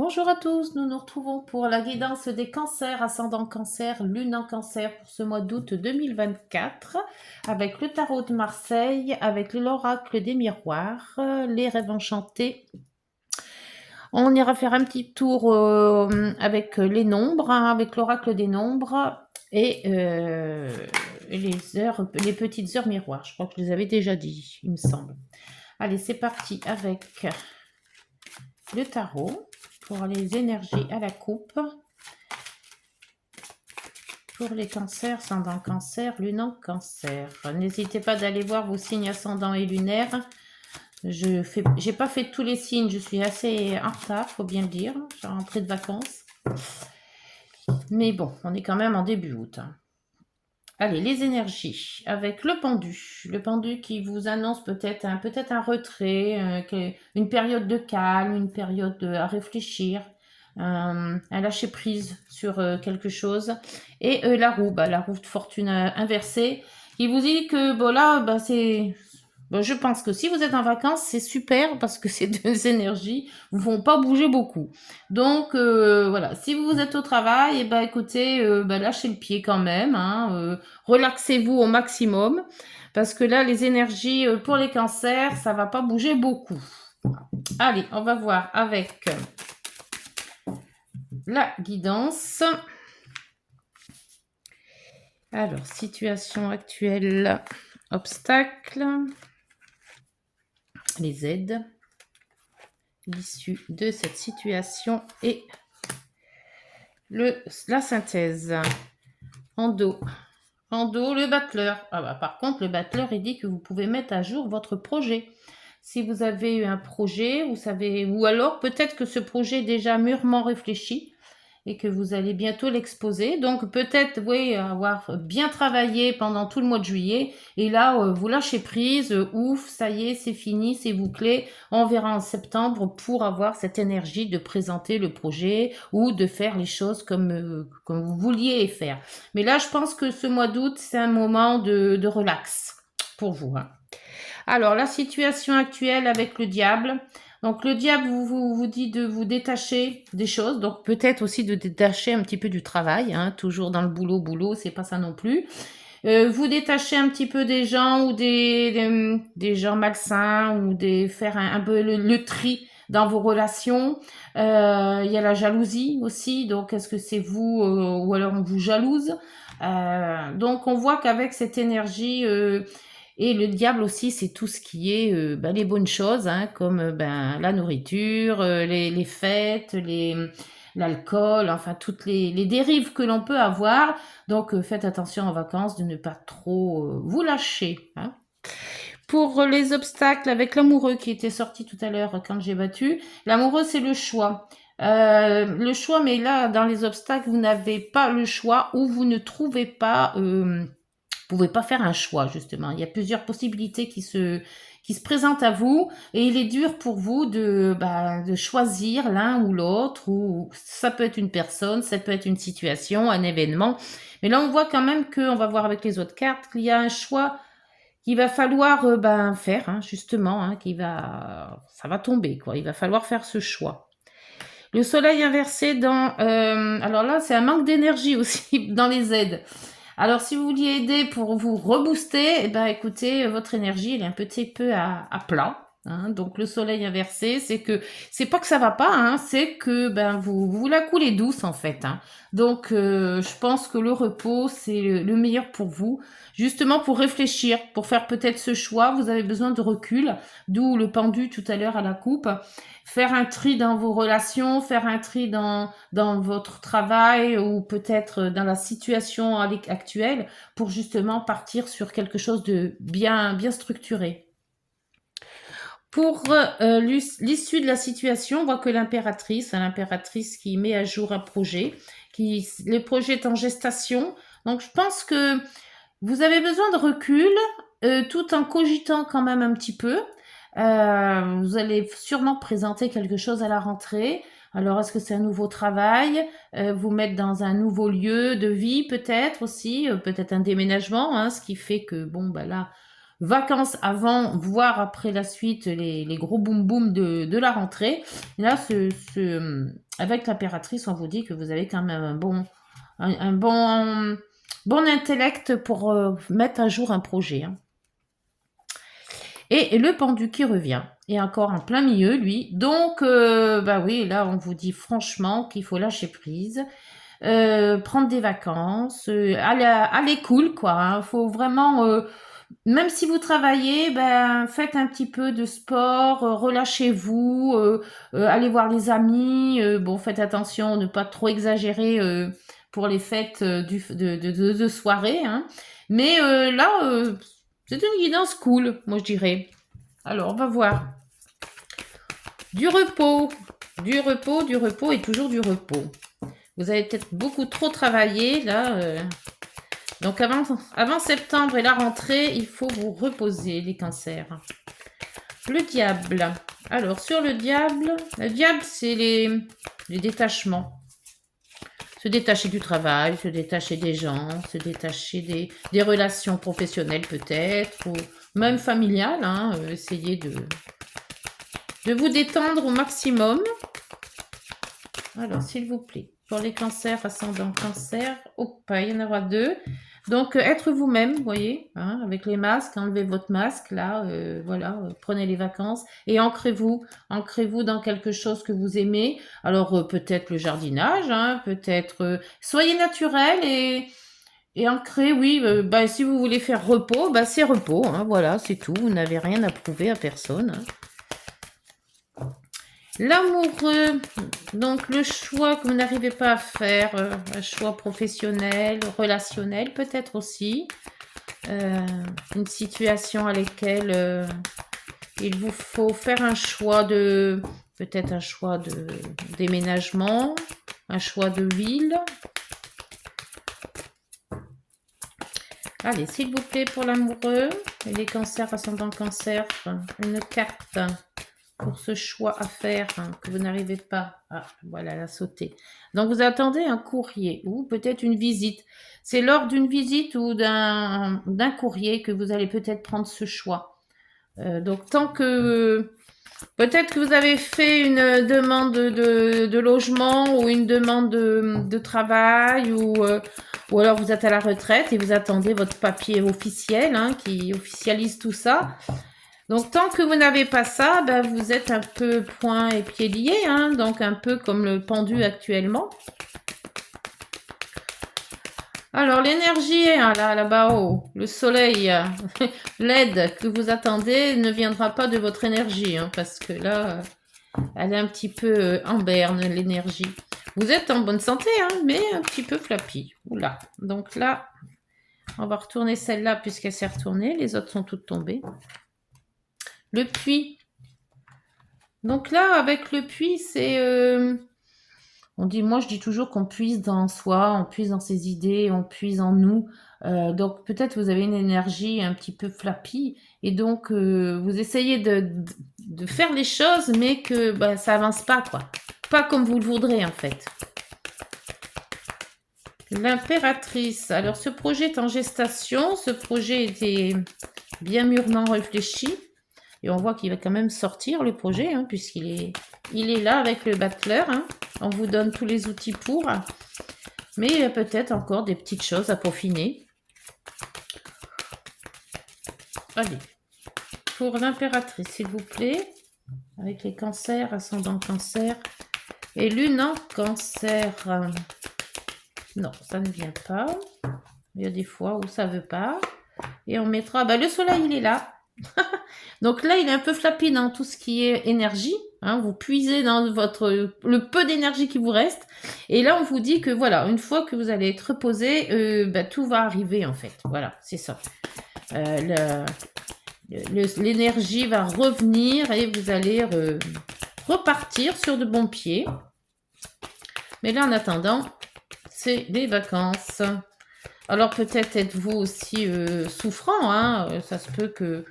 Bonjour à tous, nous nous retrouvons pour la guidance des cancers, ascendant cancer, lune en cancer pour ce mois d'août 2024, avec le tarot de Marseille, avec l'oracle des miroirs, les rêves enchantés. On ira faire un petit tour avec les nombres, hein, avec l'oracle des nombres et les petites heures miroirs. Je crois que je les avais déjà dit, il me semble. Allez, c'est parti avec le tarot pour les énergies à la coupe. Pour les cancers, ascendant cancer, lune en cancer. N'hésitez pas d'aller voir vos signes ascendants et lunaires. J'ai pas fait tous les signes, je suis assez en retard, faut bien le dire. Je suis rentrée de vacances. Mais bon, on est quand même en début août. Allez, les énergies, avec le pendu. Le pendu qui vous annonce peut-être un retrait, une période de calme, une période à réfléchir, un lâcher prise sur quelque chose. Et la roue de fortune inversée, qui vous dit que bon là, c'est... Bon, je pense que si vous êtes en vacances, c'est super parce que ces deux énergies vous font pas bouger beaucoup. Donc voilà, si vous êtes au travail, écoutez, lâchez le pied quand même, hein, relaxez-vous au maximum parce que là, les énergies pour les cancers, ça va pas bouger beaucoup. Allez, on va voir avec la guidance. Alors, situation actuelle, obstacles, les aides, l'issue de cette situation et la synthèse. En dos, le battleur. Par contre, le battleur, il dit que vous pouvez mettre à jour votre projet. Si vous avez eu un projet, vous savez, ou alors peut-être que ce projet est déjà mûrement réfléchi et que vous allez bientôt l'exposer. Donc peut-être, oui, avoir bien travaillé pendant tout le mois de juillet. Et là, vous lâchez prise, ouf, ça y est, c'est fini, c'est bouclé. On verra en septembre pour avoir cette énergie de présenter le projet ou de faire les choses comme vous vouliez les faire. Mais là, je pense que ce mois d'août, c'est un moment de relax pour vous. Hein. Alors, la situation actuelle avec le diable. Donc, le diable vous dit de vous détacher des choses. Donc, peut-être aussi de détacher un petit peu du travail. Hein, toujours dans le boulot, c'est pas ça non plus. Vous détacher un petit peu des gens ou des gens malsains ou faire un peu le tri dans vos relations. Il y a la jalousie aussi. Donc, est-ce que c'est vous ou alors on vous jalouse donc, on voit qu'avec cette énergie... et le diable aussi, c'est tout ce qui est les bonnes choses, hein, comme la nourriture, les fêtes, l'alcool, enfin toutes les dérives que l'on peut avoir. Donc faites attention en vacances de ne pas trop vous lâcher. Hein. Pour les obstacles avec l'amoureux qui était sorti tout à l'heure quand j'ai battu, l'amoureux c'est le choix. Le choix, mais là dans les obstacles, vous n'avez pas le choix ou vous ne trouvez pas... pouvez pas faire un choix, justement. Il y a plusieurs possibilités qui se présentent à vous et il est dur pour vous de choisir l'un ou l'autre ou ça peut être une personne, ça peut être une situation, un événement. Mais là, on voit quand même on va voir avec les autres cartes qu'il y a un choix qu'il va falloir faire, hein, justement, hein, ça va tomber, quoi. Il va falloir faire ce choix. Le soleil inversé alors là, c'est un manque d'énergie aussi dans les aides. Alors, si vous vouliez aider pour vous rebooster, écoutez, votre énergie, elle est un petit peu à plat. Hein, donc, le soleil inversé, c'est pas que ça va pas, hein, c'est que vous la coulez douce en fait. Hein. Donc, je pense que le repos, c'est le meilleur pour vous. Justement, pour réfléchir, pour faire peut-être ce choix, vous avez besoin de recul, d'où le pendu tout à l'heure à la coupe. Faire un tri dans vos relations, faire un tri dans votre travail ou peut-être dans la situation actuelle pour justement partir sur quelque chose de bien structuré. Pour l'issue de la situation, on voit que l'impératrice qui met à jour un projet, le projet est en gestation. Donc je pense que vous avez besoin de recul tout en cogitant quand même un petit peu. Vous allez sûrement présenter quelque chose à la rentrée. Alors, est-ce que c'est un nouveau travail vous mettre dans un nouveau lieu de vie peut-être aussi, peut-être un déménagement, hein, ce qui fait que, là, vacances avant, voire après la suite, les gros boum boum de la rentrée. Et là, avec l'impératrice, on vous dit que vous avez quand même un bon intellect pour mettre à jour un projet. Hein. Et le pendu qui revient. Et encore en plein milieu, lui. Donc, bah oui, là, on vous dit franchement qu'il faut lâcher prise. Prendre des vacances, aller cool, quoi. Hein. Faut vraiment... même si vous travaillez, ben, faites un petit peu de sport, relâchez-vous, allez voir les amis. Bon, faites attention, ne pas trop exagérer pour les fêtes de soirée. Hein. Mais là, c'est une guidance cool, moi je dirais. Alors, on va voir. Du repos, du repos, du repos et toujours du repos. Vous avez peut-être beaucoup trop travaillé là. Donc avant septembre et la rentrée, il faut vous reposer les cancers. Le diable. Alors sur le diable c'est les détachements. Se détacher du travail, se détacher des gens, se détacher des relations professionnelles peut-être, ou même familiales. Hein, essayez de vous détendre au maximum. Alors s'il vous plaît. Pour les cancers, ascendant cancer, hop, il y en aura 2. Donc, être vous-même, vous voyez, hein, avec les masques, enlevez votre masque, là, voilà, prenez les vacances et ancrez-vous dans quelque chose que vous aimez. Alors, peut-être le jardinage, hein, peut-être, soyez naturel et ancrez, oui, bah, si vous voulez faire repos, bah, c'est repos, hein, voilà, c'est tout, vous n'avez rien à prouver à personne. Hein. L'amoureux, donc le choix que vous n'arrivez pas à faire, un choix professionnel, relationnel peut-être aussi, une situation à laquelle il vous faut faire un choix peut-être un choix de déménagement, un choix de ville. Allez, s'il vous plaît, pour l'amoureux, et les cancers, ascendant cancer, une carte pour ce choix à faire que vous n'arrivez pas à, voilà, la sauter. Donc, vous attendez un courrier ou peut-être une visite. C'est lors d'une visite ou d'un courrier que vous allez peut-être prendre ce choix. Donc, tant que... peut-être que vous avez fait une demande de logement ou une demande de travail ou alors vous êtes à la retraite et vous attendez votre papier officiel hein, qui officialise tout ça. Donc, tant que vous n'avez pas ça, ben, vous êtes un peu poings et pieds liés, hein, donc un peu comme le pendu actuellement. Alors, l'énergie, hein, là-bas haut, le soleil, l'aide que vous attendez ne viendra pas de votre énergie, hein, parce que là, elle est un petit peu en berne, l'énergie. Vous êtes en bonne santé, hein, mais un petit peu flappy. Oula. Donc là, on va retourner celle-là puisqu'elle s'est retournée. Les autres sont toutes tombées. Le puits. Donc là, avec le puits, c'est... moi je dis toujours qu'on puise dans soi, on puise dans ses idées, on puise en nous. Donc peut-être vous avez une énergie un petit peu flappy et donc vous essayez de faire les choses mais que bah, ça avance pas quoi. Pas comme vous le voudrez en fait. L'impératrice. Alors ce projet est en gestation, ce projet était bien mûrement réfléchi. Et on voit qu'il va quand même sortir le projet, hein, puisqu'il est là avec le battleur. Hein. On vous donne tous les outils pour. Mais il y a peut-être encore des petites choses à peaufiner. Allez. Pour l'impératrice, s'il vous plaît. Avec les cancers, ascendant cancer. Et lune en cancer. Non, ça ne vient pas. Il y a des fois où ça ne veut pas. Et on mettra... Bah, le soleil, il est là. Donc là, il est un peu flappy dans tout ce qui est énergie. Hein, vous puisez dans le peu d'énergie qui vous reste. Et là, on vous dit que voilà, une fois que vous allez être reposé, bah, tout va arriver en fait. Voilà, c'est ça. L'énergie va revenir et vous allez repartir sur de bons pieds. Mais là, en attendant, c'est les vacances. Alors peut-être êtes-vous aussi souffrant. Hein, ça se peut que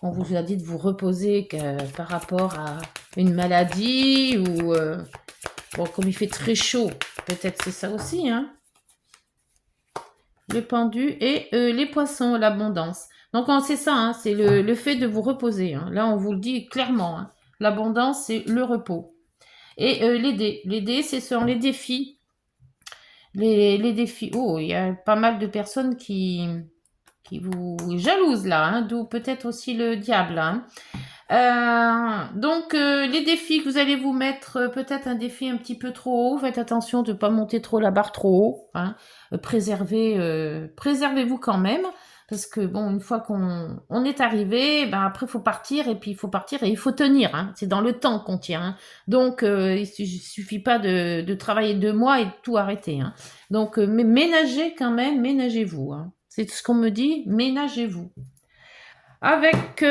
on vous a dit de vous reposer par rapport à une maladie ou bon, comme il fait très chaud, peut-être c'est ça aussi. Hein. Le pendu et les poissons, l'abondance. Donc c'est ça, hein, c'est le fait de vous reposer. Hein. Là, on vous le dit clairement. Hein. L'abondance, c'est le repos. Et les dés, ce sont les défis. Les défis. Oh, il y a pas mal de personnes qui vous jalousent là, hein, d'où peut-être aussi le diable. Hein. Donc, les défis que vous allez vous mettre, peut-être un défi un petit peu trop haut. Faites attention de ne pas monter trop la barre trop haut. Hein. Préservez-vous quand même. Parce que bon, une fois qu'on est arrivé, ben après il faut partir et puis il faut partir et il faut tenir. Hein. C'est dans le temps qu'on tient. Hein. Donc il suffit pas de travailler 2 mois et de tout arrêter. Hein. Donc mais ménagez quand même, ménagez-vous. Hein. C'est ce qu'on me dit, ménagez-vous. Avec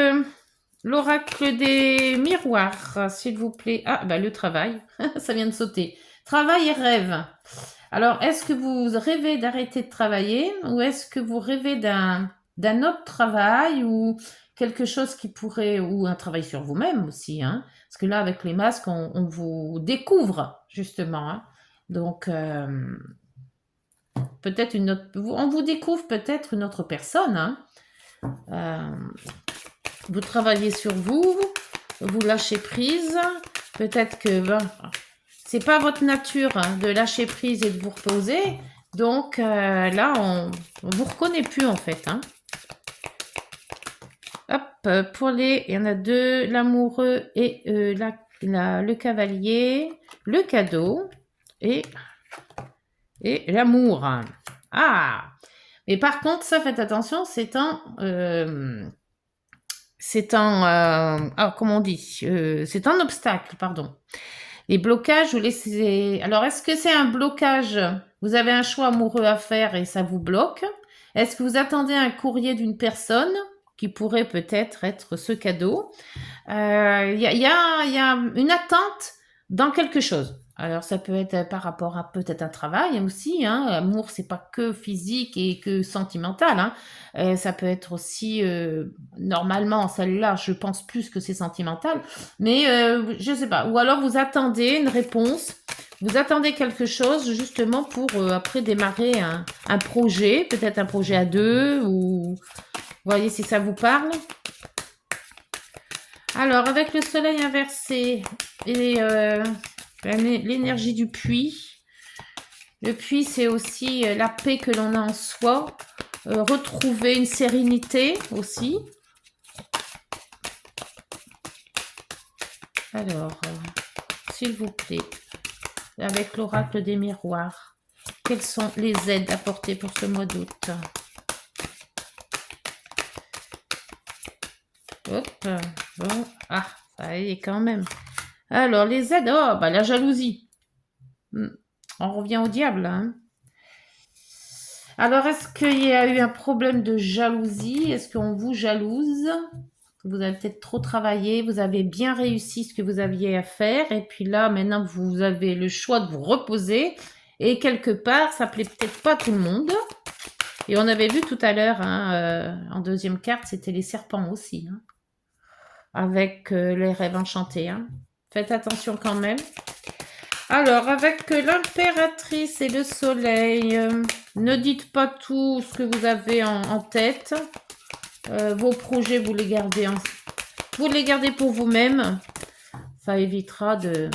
l'oracle des miroirs, s'il vous plaît. Ah, bah le travail, ça vient de sauter. Travail et rêve. Alors, est-ce que vous rêvez d'arrêter de travailler ou est-ce que vous rêvez d'un autre travail ou quelque chose qui pourrait, ou un travail sur vous-même aussi, hein? Parce que là, avec les masques, on vous découvre, justement. Hein? Donc, peut-être on vous découvre peut-être une autre personne. Hein? Vous travaillez sur vous, vous lâchez prise. Peut-être que c'est pas votre nature hein, de lâcher prise et de vous reposer. Donc là, on vous reconnaît plus en fait. Hein. Hop, pour il y en a 2, l'amoureux et le cavalier, le cadeau et l'amour. Ah, mais par contre, ça, faites attention, c'est comment on dit, c'est un obstacle, pardon. Les blocages, vous laissez. Alors, est-ce que c'est un blocage? Vous avez un choix amoureux à faire et ça vous bloque? Est-ce que vous attendez un courrier d'une personne qui pourrait peut-être être ce cadeau? Il y a une attente dans quelque chose. Alors, ça peut être par rapport à peut-être un travail aussi. Hein. L'amour, c'est pas que physique et que sentimental. Hein. Ça peut être aussi, normalement, celle-là, je pense plus que c'est sentimental. Mais je sais pas. Ou alors, vous attendez une réponse. Vous attendez quelque chose justement pour après démarrer un projet, peut-être un projet à 2 ou voyez si ça vous parle. Alors, avec le soleil inversé et l'énergie du puits, le puits, c'est aussi la paix que l'on a en soi, retrouver une sérénité aussi. Alors, s'il vous plaît, avec l'oracle des miroirs, quelles sont les aides apportées pour ce mois d'août? Hop, bon, ah, ça y est quand même. Alors, les aides, oh, bah la jalousie. On revient au diable, hein. Alors, est-ce qu'il y a eu un problème de jalousie? Est-ce qu'on vous jalouse? Vous avez peut-être trop travaillé, vous avez bien réussi ce que vous aviez à faire, et puis là, maintenant, vous avez le choix de vous reposer, et quelque part, ça plaît peut-être pas à tout le monde. Et on avait vu tout à l'heure, hein, en deuxième carte, c'était les serpents aussi, hein, avec les rêves enchantés. Hein. Faites attention quand même. Alors, avec l'impératrice et le soleil, ne dites pas tout ce que vous avez en tête. Vos projets, vous les gardez pour vous-même. Ça évitera de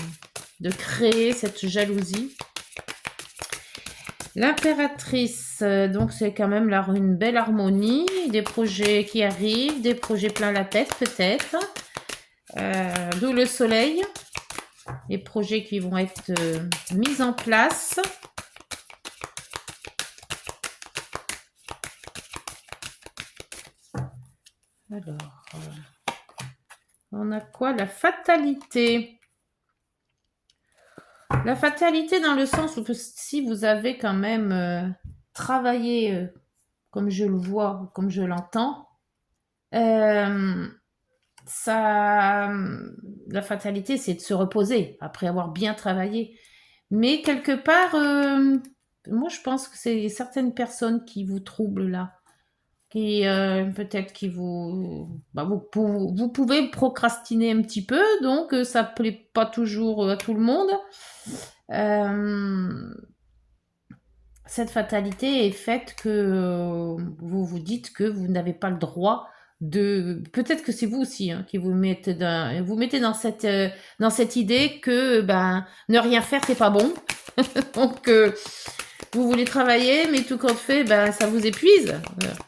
créer cette jalousie. L'impératrice, donc c'est quand même une belle harmonie, des projets qui arrivent, des projets plein la tête peut-être. D'où le soleil, les projets qui vont être mis en place. Alors, on a quoi? La fatalité. La fatalité dans le sens où si vous avez quand même travaillé comme je le vois, comme je l'entends, la fatalité, c'est de se reposer après avoir bien travaillé. Mais quelque part, moi, je pense que c'est certaines personnes qui vous troublent là. Qui peut-être qui vous pouvez procrastiner un petit peu, donc ça plaît pas toujours à tout le monde. Cette fatalité est faite que vous vous dites que vous n'avez pas le droit peut-être que c'est vous aussi hein, qui vous mettez dans cette idée que ben ne rien faire c'est pas bon. Donc vous voulez travailler, mais tout compte fait, ben ça vous épuise.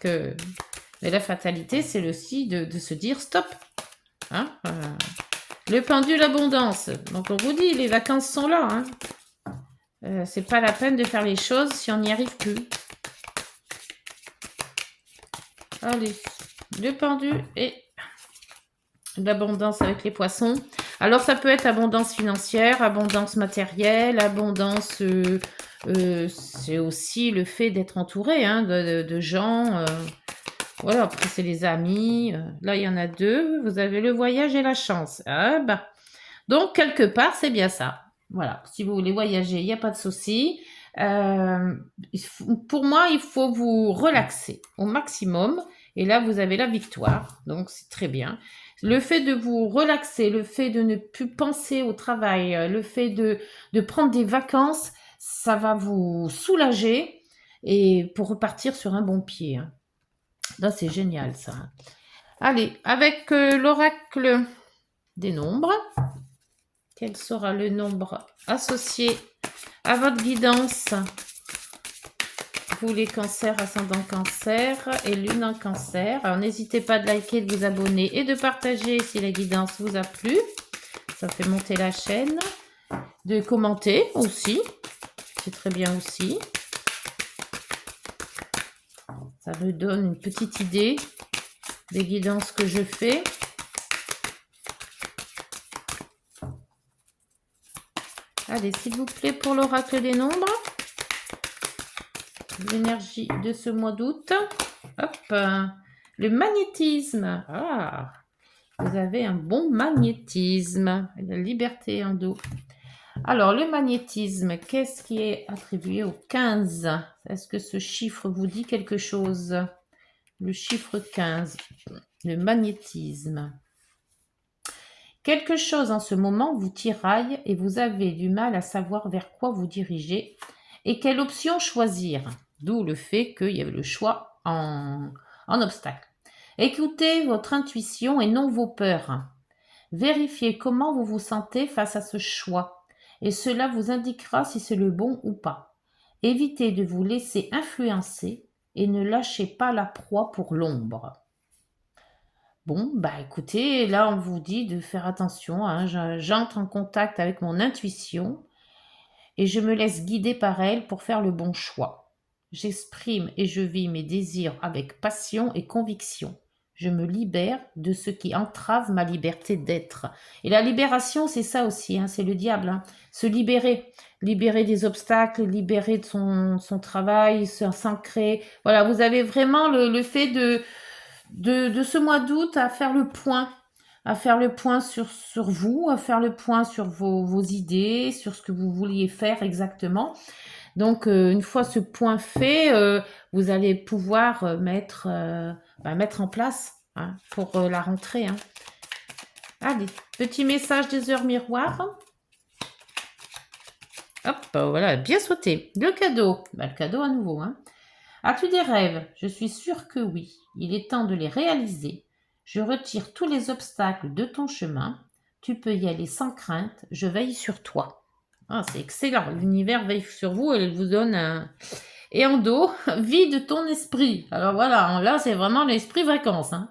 Mais la fatalité, c'est aussi de se dire stop. Hein, le pendule abondance. Donc on vous dit, les vacances sont là. Hein. C'est pas la peine de faire les choses si on n'y arrive plus. Allez, le pendule et l'abondance avec les poissons. Alors ça peut être abondance financière, abondance matérielle, abondance... c'est aussi le fait d'être entouré hein, de gens... voilà, après c'est les amis. Là, il y en a deux. Vous avez le voyage et la chance. Ah bah. Donc, quelque part, c'est bien ça. Voilà, si vous voulez voyager, il n'y a pas de souci. Pour moi, il faut vous relaxer au maximum. Et là, vous avez la victoire. Donc, c'est très bien. Le fait de vous relaxer, le fait de ne plus penser au travail, le fait de prendre des vacances, ça va vous soulager et pour repartir sur un bon pied. Hein. Là, c'est génial, ça. Allez, avec l'oracle des nombres, quel sera le nombre associé à votre guidance? Vous les cancers, ascendant cancer et lune en cancer. Alors, n'hésitez pas de liker, de vous abonner et de partager si la guidance vous a plu. Ça fait monter la chaîne. De commenter aussi. C'est très bien aussi. Ça me donne une petite idée des guidances que je fais. Allez, s'il vous plaît, pour l'oracle des nombres. L'énergie de ce mois d'août. Hop, le magnétisme. Ah, vous avez un bon magnétisme. La liberté en dos. Alors, le magnétisme, qu'est-ce qui est attribué au 15? Est-ce que ce chiffre vous dit quelque chose? Le chiffre 15, le magnétisme. Quelque chose en ce moment vous tiraille et vous avez du mal à savoir vers quoi vous diriger et quelle option choisir. D'où le fait qu'il y avait le choix en obstacle. Écoutez votre intuition et non vos peurs. Vérifiez comment vous vous sentez face à ce choix et cela vous indiquera si c'est le bon ou pas. Évitez de vous laisser influencer et ne lâchez pas la proie pour l'ombre. Bon, bah écoutez, là on vous dit de faire attention, hein, j'entre en contact avec mon intuition et je me laisse guider par elle pour faire le bon choix. J'exprime et je vis mes désirs avec passion et conviction. Je me libère de ce qui entrave ma liberté d'être. Et la libération, c'est ça aussi, hein, c'est le diable. Hein. Se libérer, libérer des obstacles, libérer de son travail, s'ancrer. Voilà, vous avez vraiment le fait de ce mois d'août à faire le point sur vous, à faire le point sur vos idées, sur ce que vous vouliez faire exactement. Donc, une fois ce point fait, vous allez pouvoir mettre en place hein, pour la rentrée. Hein. Allez, petit message des heures miroirs. Hop, voilà, bien sauté. Le cadeau. Le cadeau à nouveau. Hein. As-tu des rêves? Je suis sûre que oui. Il est temps de les réaliser. Je retire tous les obstacles de ton chemin. Tu peux y aller sans crainte. Je veille sur toi. Ah, c'est excellent. L'univers veille sur vous et elle vous donne un... Et en dos, vide ton esprit. Alors voilà, là c'est vraiment l'esprit vacances. Hein.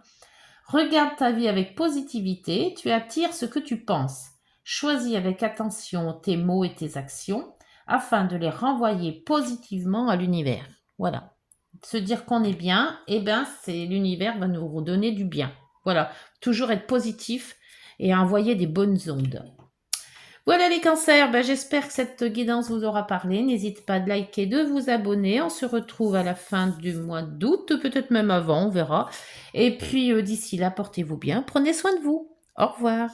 Regarde ta vie avec positivité. Tu attires ce que tu penses. Choisis avec attention tes mots et tes actions afin de les renvoyer positivement à l'univers. Voilà. Se dire qu'on est bien, eh ben c'est l'univers va nous redonner du bien. Voilà, toujours être positif et envoyer des bonnes ondes. Voilà les cancers, j'espère que cette guidance vous aura parlé. N'hésitez pas à liker, de vous abonner. On se retrouve à la fin du mois d'août, peut-être même avant, on verra. Et puis d'ici là, portez-vous bien, prenez soin de vous. Au revoir.